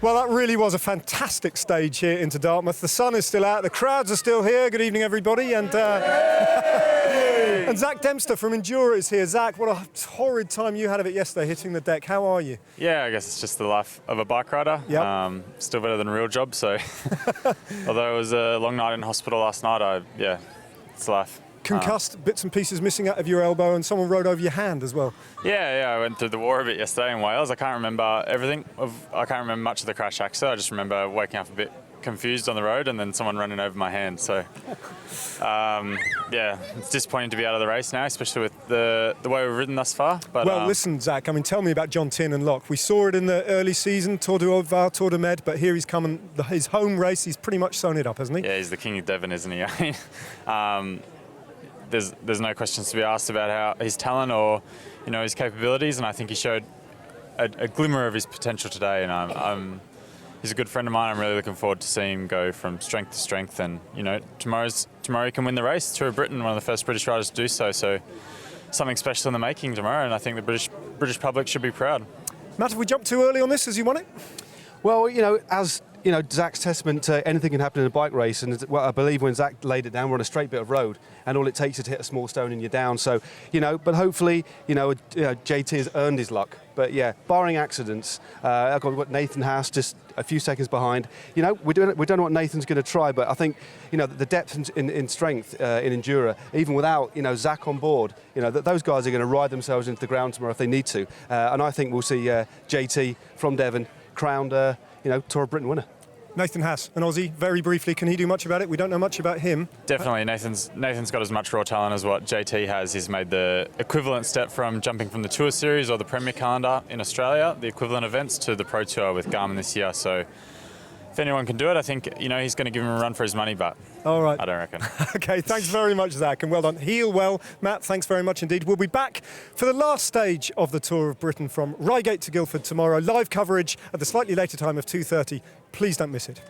Well, that really was a fantastic stage here into Dartmouth. The sun is still out, the crowds are still here. Good evening, everybody. And and Zach Dempster from Endura is here. Zach, what a horrid time you had of it yesterday, hitting the deck. How are you? Yeah, I guess it's just the life of a bike rider. Yep. Still better than a real job, so although it was a long night in hospital last night, it's life. Concussed, bits and pieces missing out of your elbow, and someone rode over your hand as well. Yeah, I went through the war a bit yesterday in Wales. I can't remember everything. I can't remember much of the crash accident. I just remember waking up a bit confused on the road and then someone running over my hand. So, it's disappointing to be out of the race now, especially with the way we've ridden thus far. But, well, listen, Zach, I mean, tell me about John Tiernan-Locke. We saw it in the early season, Tour du Haut-Var, Tour de Med, but here he's coming, his home race, he's pretty much sewn it up, hasn't he? Yeah, he's the king of Devon, isn't he? I mean, there's no questions to be asked about how his talent or his capabilities, and I think he showed a glimmer of his potential today. And he's a good friend of mine. I'm really looking forward to seeing him go from strength to strength. And tomorrow he can win the race. Tour of Britain, one of the first British riders to do so. So something special in the making tomorrow, and I think the British public should be proud. Matt, have we jumped too early on this as you want it? Well, as Zach's testament to anything can happen in a bike race, and I believe when Zach laid it down, we're on a straight bit of road, and all it takes is to hit a small stone and you're down. So, but hopefully, JT has earned his luck. But yeah, barring accidents, I've got Nathan Haas just a few seconds behind. We don't know what Nathan's going to try, but I think the depth in strength in Endura, even without Zach on board, that those guys are going to ride themselves into the ground tomorrow if they need to. And I think we'll see JT from Devon crowned Tour of Britain winner. Nathan Haas, an Aussie, very briefly, can he do much about it? We don't know much about him. Definitely, Nathan's got as much raw talent as what JT has. He's made the equivalent step from jumping from the Tour Series or the Premier Calendar in Australia, the equivalent events, to the Pro Tour with Garmin this year. So if anyone can do it, I think he's going to give him a run for his money, but all right. I don't reckon. Okay, thanks very much, Zach, and well done. Heal well. Matt, thanks very much indeed. We'll be back for the last stage of the Tour of Britain from Reigate to Guildford tomorrow. Live coverage at the slightly later time of 2:30. Please don't miss it.